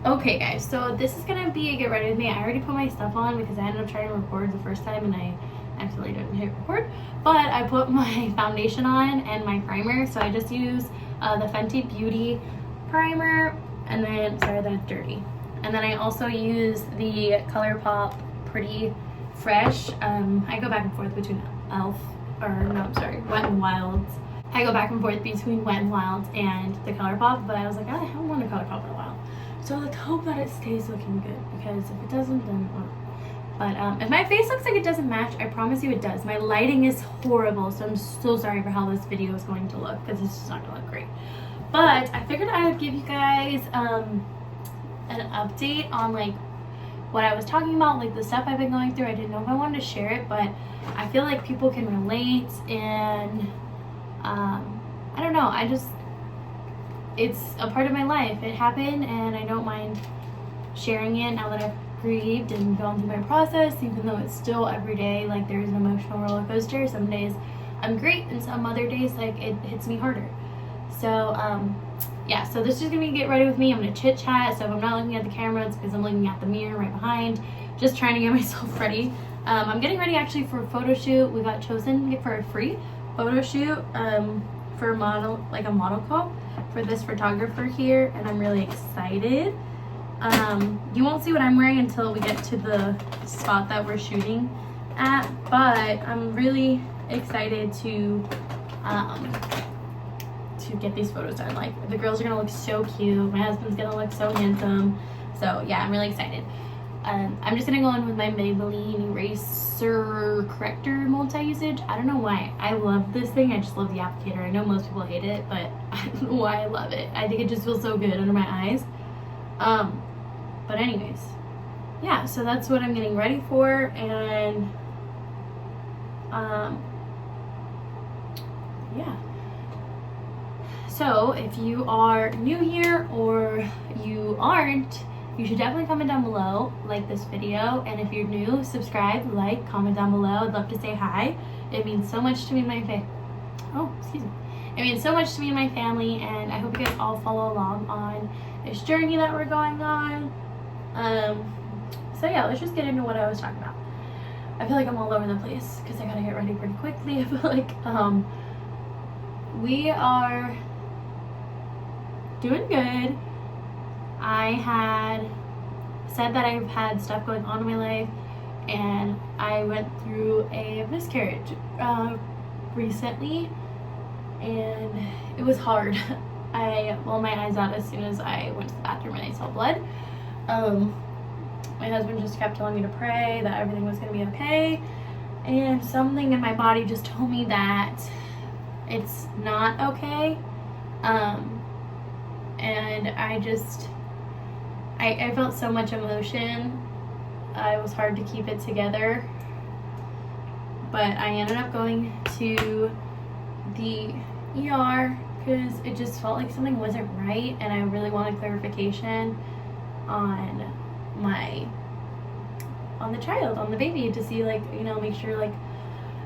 Okay guys, so this is gonna be a get ready with me. I already put my stuff on because I ended up trying to record the first time and I accidentally didn't hit record. But I put my foundation on and my primer, so I just use the Fenty Beauty primer, and then, sorry that's dirty. And then I also use the ColourPop Pretty Fresh. I go back and forth between Wet n Wild's. I go back and forth between Wet n Wild's and the ColourPop, but I was like, I haven't worn a ColourPop in a while. So let's hope that it stays looking good, because if it doesn't, then but if my face looks like it doesn't match, I promise you it does. My lighting is horrible, so I'm so sorry for how this video is going to look, because it's just not gonna look great. But I figured I would give you guys an update on like what I was talking about, like the stuff I've been going through. I didn't know if I wanted to share it, but I feel like people can relate, and I don't know, it's a part of my life. It happened, and I don't mind sharing it now that I've grieved and gone through my process, even though it's still every day, like there's an emotional roller coaster. Some days I'm great, and some other days like it hits me harder. So yeah, so this is gonna be get ready with me. I'm gonna chit chat, so if I'm not looking at the camera, it's because I'm looking at the mirror right behind, just trying to get myself ready. I'm getting ready actually for a photo shoot. We got chosen for a free photo shoot for a model, like a model call for this photographer here, and I'm really excited. You won't see what I'm wearing until we get to the spot that we're shooting at, but I'm really excited to get these photos done. Like, the girls are gonna look so cute, my husband's gonna look so handsome, so yeah, I'm really excited. I'm just gonna go in with my Maybelline Eraser Corrector Multi-Usage. I don't know why. I love this thing. I just love the applicator. I know most people hate it, but I don't know why I love it. I think it just feels so good under my eyes. But anyways, yeah, so that's what I'm getting ready for, and yeah. So if you are new here or you aren't, you should definitely comment down below, like this video, and if you're new, subscribe, like, comment down below. I'd love to say hi. It means so much to me and my it means so much to me and my family, and I hope you guys all follow along on this journey that we're going on. So yeah, let's just get into what I was talking about. I feel like I'm all over the place because I gotta get ready pretty quickly. I feel like we are doing good. I had said that I've had stuff going on in my life, and I went through a miscarriage recently, and it was hard. I rolled my eyes out as soon as I went to the bathroom and I saw blood. My husband just kept telling me to pray that everything was going to be okay, and something in my body just told me that it's not okay. And I felt so much emotion. It was hard to keep it together, but I ended up going to the ER because it just felt like something wasn't right, and I really wanted clarification on the child, on the baby, to see, like, you know, make sure like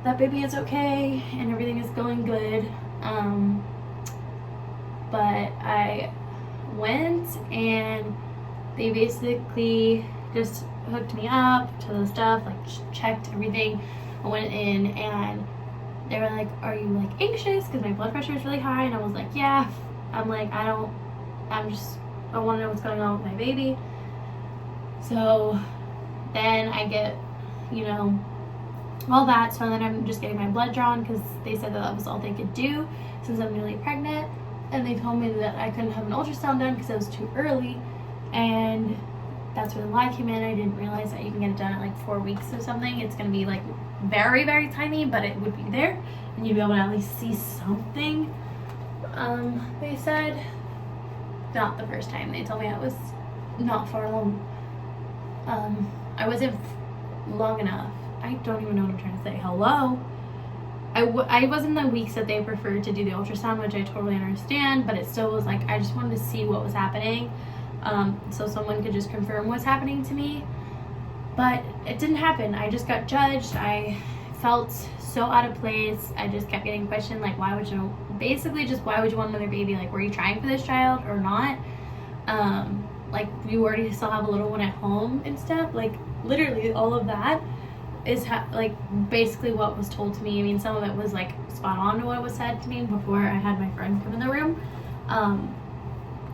that baby is okay and everything is going good. But I went, and they basically just hooked me up to the stuff, like checked everything. I went in, and they were like, are you like anxious? Because my blood pressure is really high, and I was like, yeah. I'm like, I want to know what's going on with my baby. So then I get, you know, all that. So then I'm just getting my blood drawn because they said that was all they could do since I'm newly pregnant. And they told me that I couldn't have an ultrasound done because it was too early. And that's where the lie came in. I didn't realize that you can get it done at like 4 weeks or something. It's going to be like very, very tiny, but it would be there. And you'd be able to at least see something. They said, not the first time. They told me I was not far along. I wasn't long enough. I don't even know what I'm trying to say. Hello? I was in the weeks that they preferred to do the ultrasound, which I totally understand, but it still was like, I just wanted to see what was happening, so someone could just confirm what's happening to me. But it didn't happen. I just got judged. I felt so out of place. I just kept getting questioned, like, why would you want another baby? Like, were you trying for this child or not? like you already still have a little one at home and stuff. Like literally all of that is like basically what was told to me. I mean, some of it was like spot on to what was said to me before I had my friend come in the room,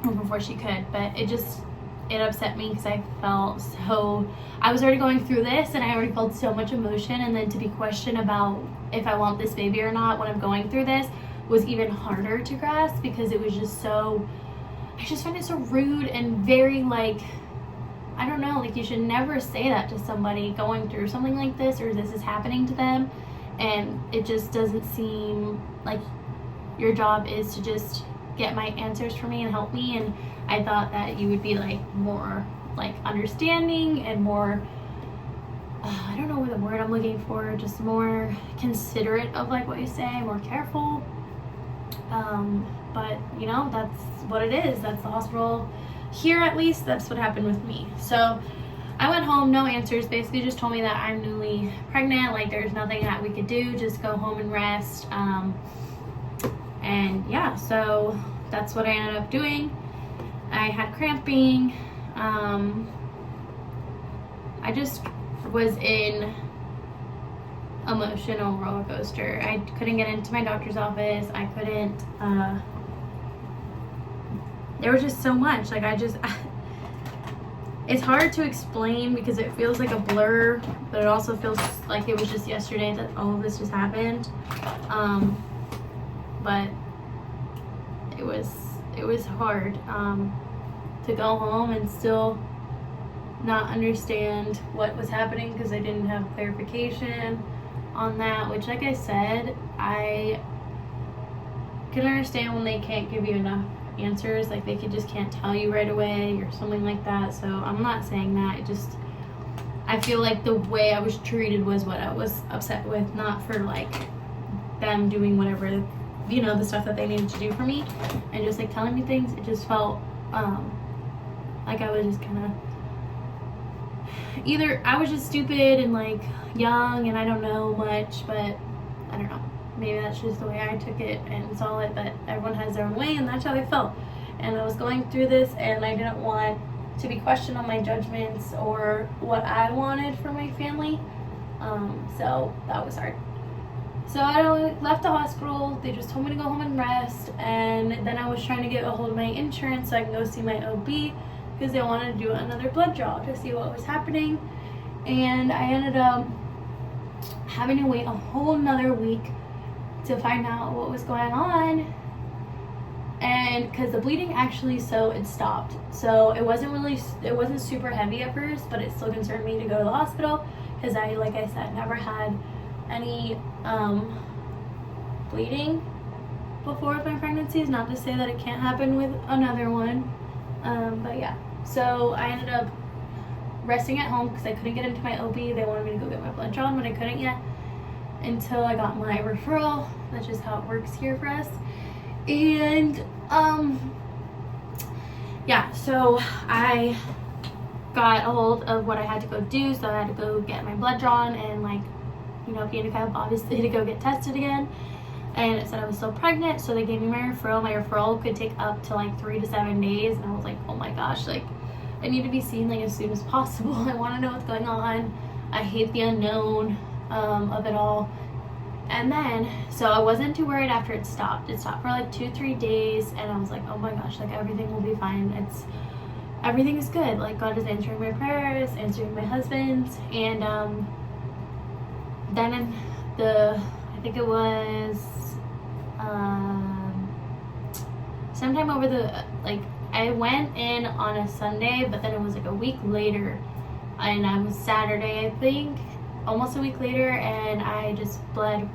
or before she could. But it upset me because I felt so, I was already going through this and I already felt so much emotion, and then to be questioned about if I want this baby or not when I'm going through this was even harder to grasp, because it was just so, I just find it so rude and very like, I don't know, like you should never say that to somebody going through something like this, or this is happening to them, and it just doesn't seem like your job is to just get my answers for me and help me. And I thought that you would be like more like understanding and more, I don't know what the word I'm looking for, just more considerate of like what you say, more careful. But you know, that's what it is. That's the hospital here, at least that's what happened with me. So I went home, no answers, basically just told me that I'm newly pregnant, like there's nothing that we could do, just go home and rest. And yeah, so that's what I ended up doing. I had cramping. I just was in emotional roller coaster. I couldn't get into my doctor's office. I couldn't, there was just so much. Like it's hard to explain because it feels like a blur, but it also feels like it was just yesterday that all of this just happened. But it was hard to go home and still not understand what was happening because I didn't have clarification on that, which, like I said, I can understand when they can't give you enough answers, like they just can't tell you right away or something like that. So I'm not saying that, it just, I feel like the way I was treated was what I was upset with, not for like them doing whatever, you know, the stuff that they needed to do for me and just like telling me things. It just felt like I was just kind of, either I was just stupid and like young and I don't know much, but I don't know, maybe that's just the way I took it and saw it, but everyone has their own way and that's how I felt. And I was going through this and I didn't want to be questioned on my judgments or what I wanted for my family, so that was hard. So I left the hospital, they just told me to go home and rest, and then I was trying to get a hold of my insurance so I can go see my OB because they wanted to do another blood draw to see what was happening. And I ended up having to wait a whole nother week to find out what was going on, and because the bleeding actually, so it stopped. So it wasn't super heavy at first, but it still concerned me to go to the hospital because I, like I said, never had any bleeding before with my pregnancies. Not to say that it can't happen with another one, but yeah. So I ended up resting at home because I couldn't get into my OB. They wanted me to go get my blood drawn, but I couldn't yet until I got my referral. That's just how it works here for us. And yeah, so I got a hold of what I had to go do. So I had to go get my blood drawn and, like, you know, obviously to go get tested again. And it said I was still pregnant, so they gave me my referral. My referral could take up to like 3 to 7 days, and I was like, oh my gosh, like I need to be seen like as soon as possible. I want to know what's going on. I hate the unknown of it all. And then, so I wasn't too worried after it stopped. It stopped for like 2-3 days, and I was like, oh my gosh, like everything will be fine. Everything is good. Like God is answering my prayers, answering my husband's. And then in I think it was sometime over I went in on a Sunday, but then it was like a week later, and I was Saturday, I think, almost a week later, and I just bled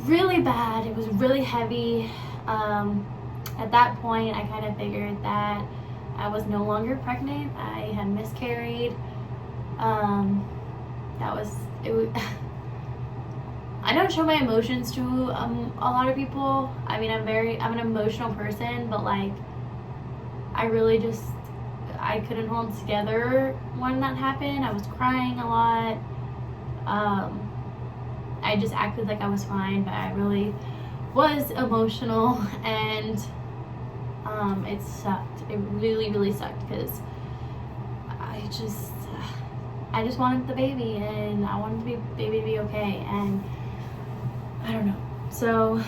really bad. It was really heavy. At that point, I kind of figured that I was no longer pregnant. I had miscarried. I don't show my emotions to a lot of people. I mean, I'm an emotional person, but like I couldn't hold it together when that happened. I was crying a lot. I just acted like I was fine, but I really was emotional, and it sucked. It really, really sucked because I just wanted the baby, and I wanted the baby to be okay, and I don't know. So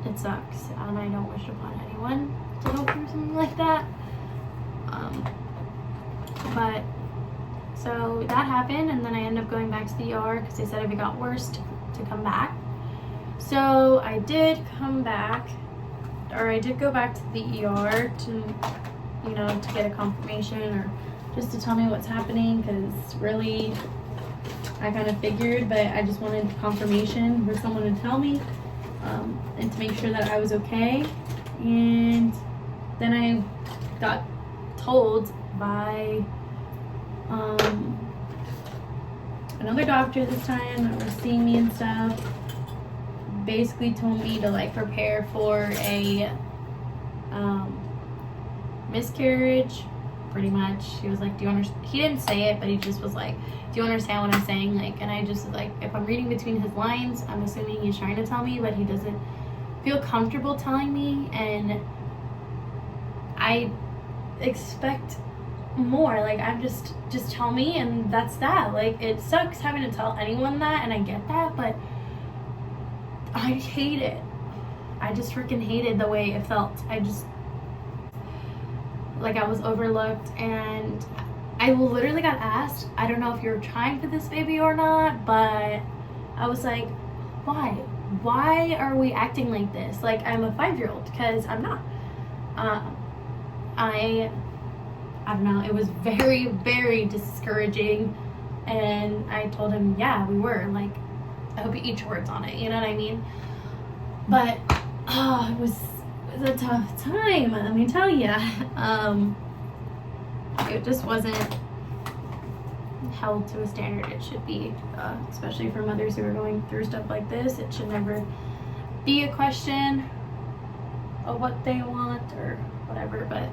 it sucks, and I don't wish upon anyone to go through something like that. But so that happened, and then I ended up going back to the ER because they said if it got worse to come back. So I did come back, or I did go back to the ER to, you know, to get a confirmation or just to tell me what's happening, because really I kind of figured, but I just wanted confirmation for someone to tell me, and to make sure that I was okay. And then I got told by another doctor this time that was seeing me and stuff, basically told me to like prepare for a miscarriage, pretty much. He was like, do you understand? He didn't say it, but he just was like, do you understand what I'm saying? Like, and I just was like, if I'm reading between his lines, I'm assuming he's trying to tell me, but he doesn't feel comfortable telling me, and I expect more. Like, I'm just tell me, and that's that. Like, it sucks having to tell anyone that, and I get that, but I hate it. I just freaking hated the way it felt. I just, like, I was overlooked, and I literally got asked, I don't know if you're trying for this baby or not, but I was like, why are we acting like this? Like, I'm a 5-year-old, because I'm not. I don't know, it was very, very discouraging, and I told him, yeah, we were, like, I hope you eat your words on it, you know what I mean? But, it was a tough time, let me tell you. It just wasn't held to a standard it should be, especially for mothers who are going through stuff like this. It should never be a question of what they want or whatever, but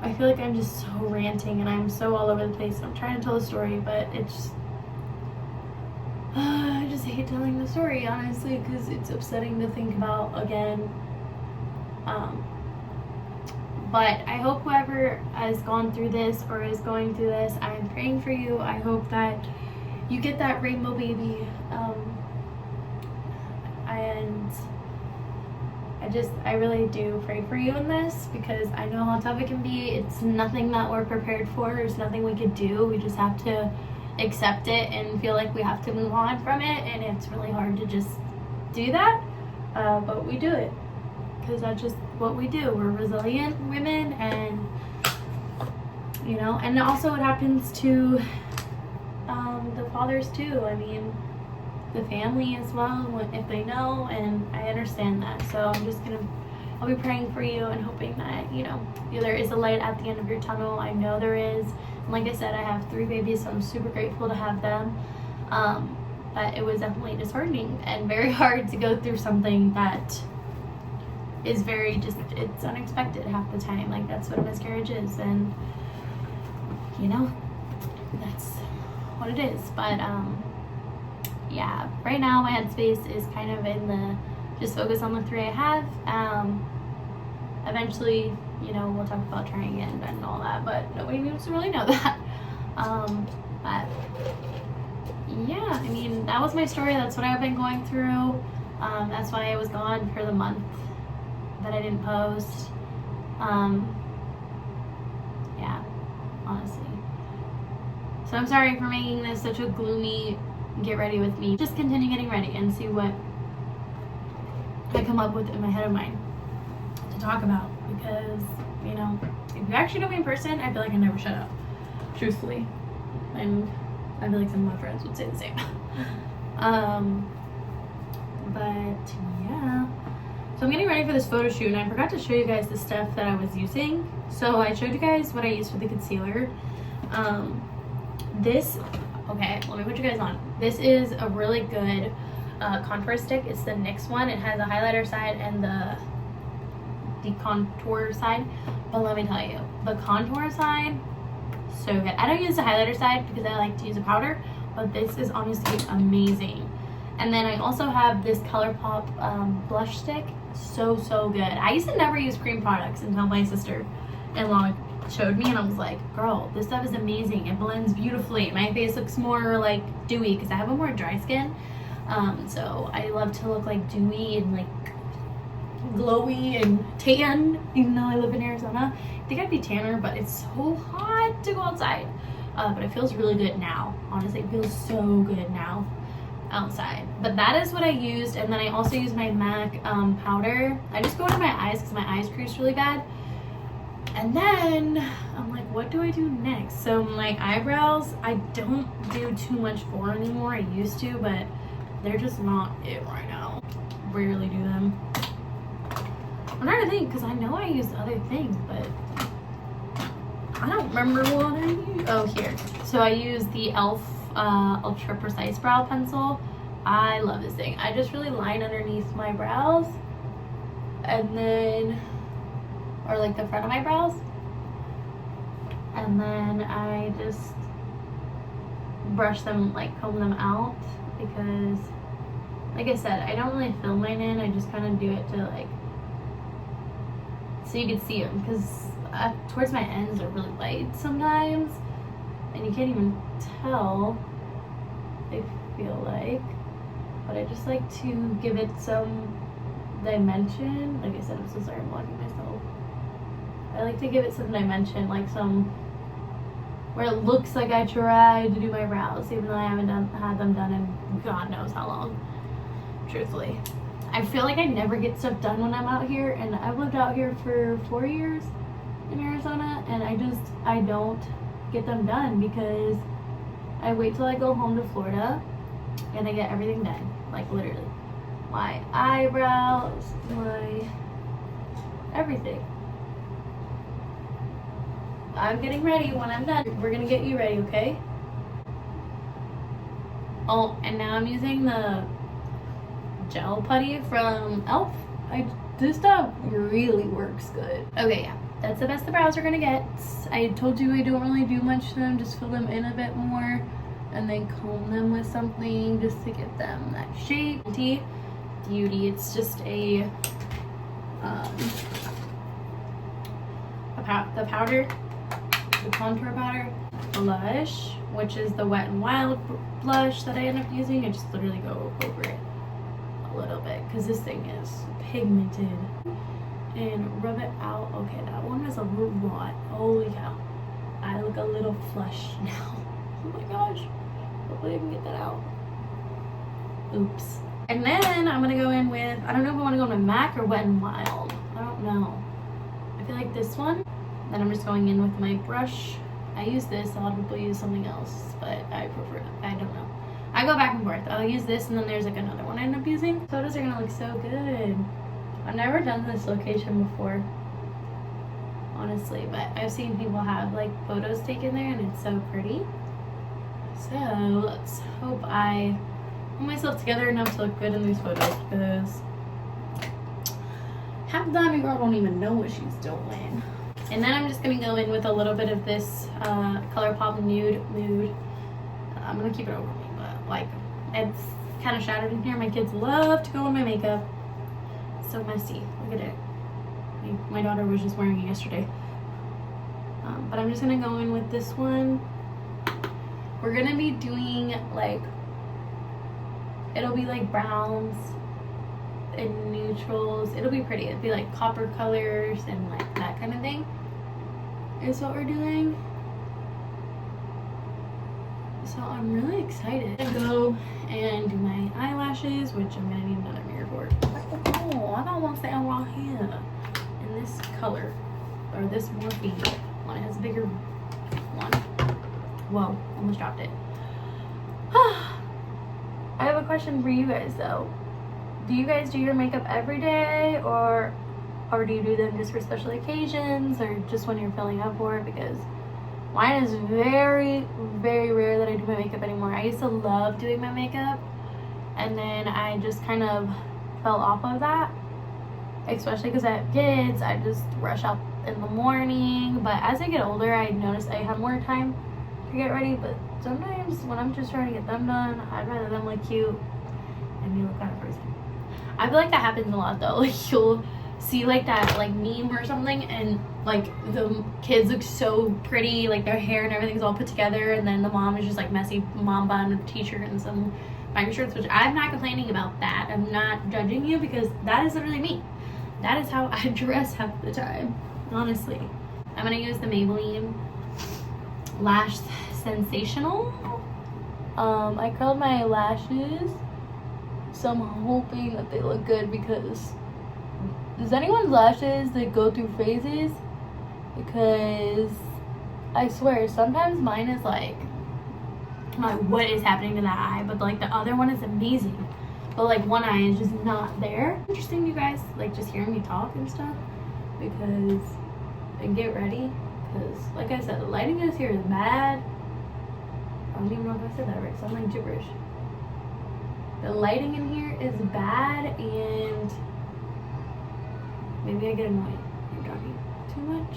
I feel like I'm just so ranting and I'm so all over the place, and I'm trying to tell a story, but it's I just hate telling the story, honestly, because it's upsetting to think about again. But I hope whoever has gone through this or is going through this, I am praying for you. I hope that you get that rainbow baby. And I really do pray for you in this, because I know how tough it can be. It's nothing that we're prepared for. There's nothing we could do. We just have to accept it and feel like we have to move on from it, and it's really hard to just do that, but we do it because that's just what we do. We're resilient women, and you know, and also it happens to the fathers too. I mean, the family as well, if they know, and I understand that. So I'll be praying for you and hoping that, you know, there is a light at the end of your tunnel. I know there is. And like I said, I have 3 babies, so I'm super grateful to have them. But it was definitely disheartening and very hard to go through something that is very it's unexpected half the time. Like, that's what a miscarriage is, and you know, that's what it is. But yeah, right now my headspace is kind of in the just focus on the 3 I have. Eventually, you know, we'll talk about trying again and all that, but nobody needs to really know that. But yeah, I mean, that was my story. That's what I've been going through. That's why I was gone for the month that I didn't post. Yeah, honestly. So I'm sorry for making this such a gloomy get ready with me. Just continue getting ready and see what I come up with in my head of mine to talk about, because, you know, if you actually know me in person, I feel like I never shut up, truthfully, and I feel like some of my friends would say the same. But yeah, so I'm getting ready for this photo shoot, and I forgot to show you guys the stuff that I was using. So I showed you guys what I used for the concealer. Okay, let me put you guys on. This is a really good contour stick. It's the NYX one. It has a highlighter side and the contour side. But let me tell you, the contour side, so good. I don't use the highlighter side because I like to use a powder, but this is honestly amazing. And then I also have this ColourPop blush stick. So good. I used to never use cream products until my sister-in-law showed me, and I was like, girl, this stuff is amazing. It blends beautifully. My face looks more like dewy because I have a more dry skin. So I love to look like dewy and like glowy and tan, even though I live in Arizona. I think I'd be tanner, but it's so hot to go outside. But it feels really good now. Honestly, it feels so good now outside. But that is what I used. And then I also use my MAC powder. I just go under my eyes because my eyes crease really bad. And then I'm like, what do I do next? So my eyebrows, I don't do too much for anymore. I used to, but they're just not it right now. Rarely do them. I'm trying to think because I know I used other things, but I don't remember what I used. Oh, here. So I use the e.l.f. Ultra Precise Brow Pencil. I love this thing. I just really line underneath my brows, and then, or like the front of my brows, and then I just brush them, like comb them out, because like I said, I don't really fill mine in. I just kind of do it to like, so you can see them, because towards my ends are really light sometimes, and you can't even tell, I feel like. But I just like to give it some dimension. Like I said, I'm so sorry I'm blocking myself. I like to give it some dimension, like some, where it looks like I tried to do my brows, even though I haven't had them done in God knows how long, truthfully. I feel like I never get stuff done when I'm out here, and I've lived out here for 4 years in Arizona, and I don't get them done because I wait till I go home to Florida and I get everything done, like literally. My eyebrows, my everything. I'm getting ready. When I'm done, we're gonna get you ready, okay? Oh, and now I'm using the gel putty from e.l.f. This stuff really works good. Okay, yeah, that's the best the brows are gonna get. I told you I don't really do much to them, just fill them in a bit more and then comb them with something just to get them that shape. Beauty, it's just the powder, the contour powder. Blush, which is the Wet n Wild blush that I end up using. I just literally go over it a little bit because this thing is pigmented, and rub it out. Okay, that one is a lot. Holy cow, I look a little flush now. Oh my gosh, hopefully I can get that out. Oops. And then I'm gonna go in with, I don't know if I want to go with MAC or Wet n Wild. I don't know. I feel like this one. Then I'm just going in with my brush. I use this, a lot of people use something else, but I prefer it. I don't know. I go back and forth. I'll use this, and then there's like another one I end up using. Photos are gonna look so good. I've never done this location before, honestly, but I've seen people have like photos taken there, and it's so pretty. So let's hope I put myself together enough to look good in these photos, because half the time your girl don't even know what she's doing. And then I'm just going to go in with a little bit of this ColourPop Nude Mood. I'm going to keep it over me, but like, it's kind of shattered in here. My kids love to go in my makeup. So messy. Look at it. My daughter was just wearing it yesterday. But I'm just going to go in with this one. We're going to be doing like, it'll be like browns and neutrals. It'll be pretty. It'll be like copper colors and like that kind of thing is what we're doing. So I'm really excited to go and do my eyelashes, which I'm gonna need another mirror for. Oh, I don't want to stay on right here in this color, or this morphine one. It has a bigger one. Whoa, almost dropped it. I have a question for you guys though. Do you guys do your makeup every day, or do you do them just for special occasions, or just when you're filling up for it? Because mine is very, very rare that I do my makeup anymore. I used to love doing my makeup, and then I just kind of fell off of that, especially because I have kids. I just rush out in the morning, but as I get older, I notice I have more time to get ready. But sometimes when I'm just trying to get them done, I'd rather them look cute and me look kind of frozen. I feel like that happens a lot though. Like you'll see like that like meme or something, and like the kids look so pretty, like their hair and everything's all put together, and then the mom is just like messy mom bun with a t-shirt and some biker shorts, which I'm not complaining about that. I'm not judging you because that is literally me. That is how I dress half the time, honestly. I'm gonna use the Maybelline Lash Sensational. I curled my lashes, so I'm hoping that they look good because does anyone's lashes that go through phases? Because I swear sometimes mine is like what is happening to that eye, but like the other one is amazing, but like one eye is just not there. Interesting, you guys, like just hearing me talk and stuff, because and get ready, because like I said, the lighting is here is bad. I don't even know if I said that right, so I'm like gibberish. The lighting in here is bad, and maybe I get annoyed. I'm talking too much.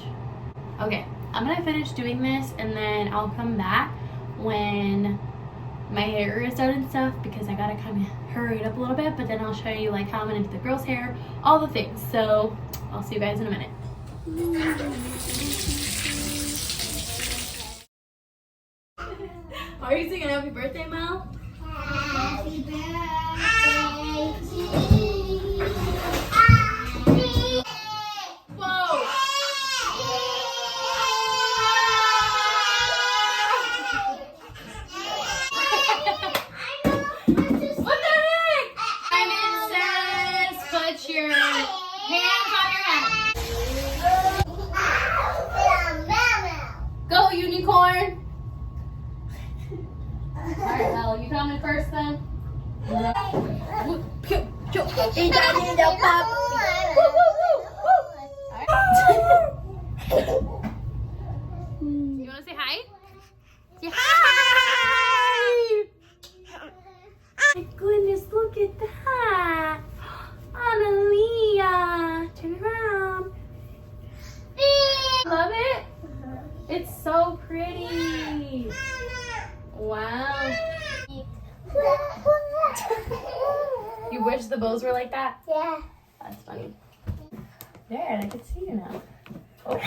Okay, I'm gonna finish doing this and then I'll come back when my hair is done and stuff, because I gotta kind of hurry it up a little bit, but then I'll show you like how I'm gonna do the girl's hair, all the things. So I'll see you guys in a minute. Are you singing happy birthday, Mel? Happy birthday to you. Whoa! What the heck? And it says put your hands on your head. Go, unicorn! Alright, well, you coming first then? You want to say hi? Say hi! My goodness, look at that! Analia! Turn around. Love it? It's so pretty. Wow. You wish the bows were like that? Yeah. That's funny. There, I can see you now. Oh.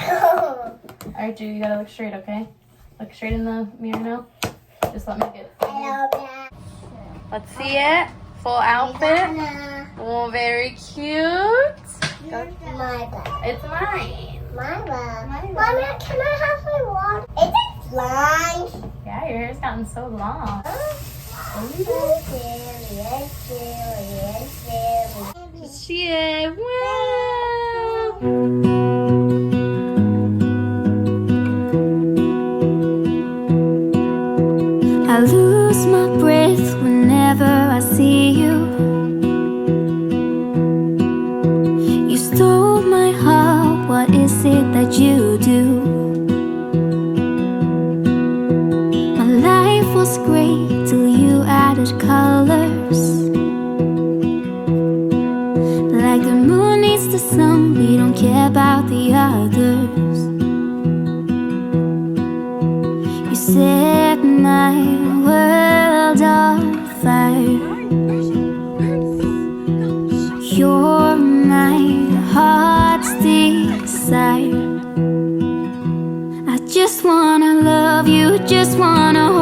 Alright, Jude, you gotta look straight, okay? Look straight in the mirror now. Just let me get it. Let's see it. Full outfit. Oh, very cute. That's my bag. It's mine. My bag. Mommy, can I have my water? Is it long? Yeah, your hair's gotten so long. Shit, wow. I lose my breath whenever I see you. You stole my heart, what is it that you do? My life was great till you added colors. Like the moon needs the sun, we don't care about the others. You set my world on fire. You're my heart's desire. I just wanna love you, just wanna hold